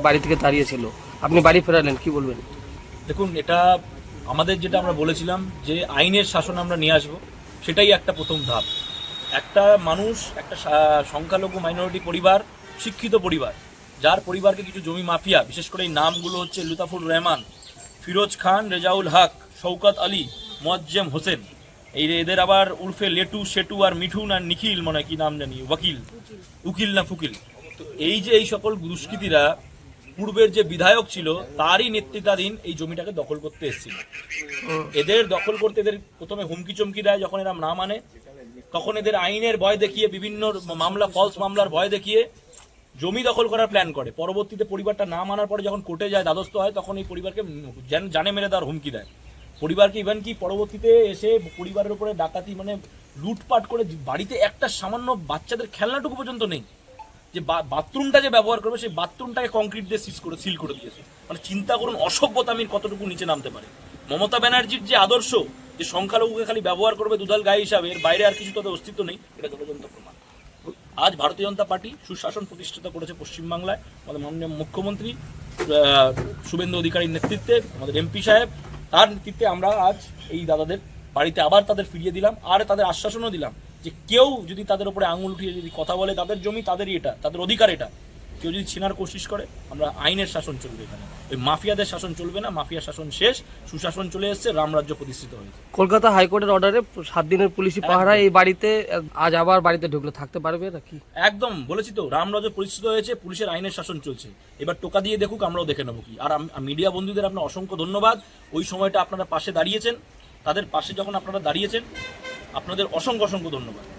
বাড়ি থেকে দাঁড়িয়েছিল, আপনি বাড়ি ফেরালেন, কি বলবেন? দেখুন, এটা আমাদের যেটা আমরা বলেছিলাম যে আইনের শাসন আমরা নিয়ে আসবো, সেটাই একটা প্রথম ধাপ। একটা মানুষ, একটা সংখ্যালঘু মাইনরিটি পরিবার, শিক্ষিত পরিবার, যার পরিবারকে কিছু জমি মাফিয়া, বিশেষ করে এই নামগুলো হচ্ছে লুতাফুর রহমান, ফিরোজ খান, রেজাউল হক, শওকত আলী, মোয়াজ্জেম হোসেন, এদের আবার উর্ফে লেটু, সেটু আর মিঠুন আর নিখিল, মনে হয় কি নাম জানি, উকিল না ফুকিল। তো এই যে এই সকল দুষ্কৃতীরা পূর্বের যে বিধায়ক ছিল তারই নেতৃত্বাধীন এই জমিটাকে দখল করতে এসেছিল। এদের দখল করতে এদের প্রথমে হুমকি চমকি দেয়, যখন এরা না মানে তখন এদের আইনের ভয় দেখিয়ে, বিভিন্ন মামলা, ফলস মামলার ভয় দেখিয়ে জমি দখল করার প্ল্যান করে। পরবর্তীতে পরিবারটা না মানার পরে যখন কোর্টে যায়, দ্বারস্থ হয়, তখন এই পরিবারকে জানে মেরে দেওয়ার হুমকি দেয়। পরিবারকে ইভেন কি পরবর্তীতে এসে পরিবারের উপরে ডাকাতি, মানে লুটপাট করে, বাড়িতে একটা সামান্য বাচ্চাদের খেলনাটুকু পর্যন্ত নেই, যে বাথরুমটা যে ব্যবহার করবে সেই বাথরুমটাকে কংক্রিট দিয়ে সিল করে দিয়েছে। মানে চিন্তা করুন অসভ্যতামির কতটুকু নিচে নামতে পারে। মমতা ব্যানার্জির যে আদর্শ, যে সংখ্যালঘুকে খালি ব্যবহার করবে দুধাল গায়ে হিসাবে, এর বাইরে আর কিছু তাদের অস্তিত্ব নেই, এটা জলজন্ত প্রমাণ। আজ ভারতীয় জনতা পার্টি সুশাসন প্রতিষ্ঠিত করেছে পশ্চিমবাংলায়। আমাদের মাননীয় মুখ্যমন্ত্রী শুভেন্দু অধিকারীর নেতৃত্বে, আমাদের এমপি সাহেব, তার নেতৃত্বে আমরা আজ এই দাদাদের বাড়িতে আবার তাদের ফিরিয়ে দিলাম, আর তাদের আশ্বাসনও দিলাম যে কেউ যদি তাদের উপরে আঙুল উঠিয়ে যদি কথা বলে, তাদের জমি তাদেরই, এটা তাদের অধিকার, এটা কেউ যদি ছিনার কোশিশ করে, আমরা আইনের শাসন চলবে এখানে, ওই মাফিয়াদের শাসন চলবে না। মাফিয়া শাসন শেষ, সুশাসন চলে এসেছে, রামরাজ্য প্রতিষ্ঠিত হয়েছে। কলকাতা হাইকোর্টের অর্ডারে 7 দিনের পুলিশি পাহারায় এই বাড়িতে আজ আবার বাড়িতে ঢুকলে থাকতে পারবে নাকি? একদম বলেছি তো, রামরাজ্য প্রতিষ্ঠিত হয়েছে, পুলিশের আইনের শাসন চলছে। এবার টোকা দিয়ে দেখুক, আমরাও দেখে নেবো কি। আর মিডিয়া বন্ধুদের আপনার অসংখ্য ধন্যবাদ। ওই সময়টা আপনারা পাশে দাঁড়িয়েছেন, তাদের পাশে যখন আপনারা দাঁড়িয়েছেন, আপনাদের অসংখ্য ধন্যবাদ।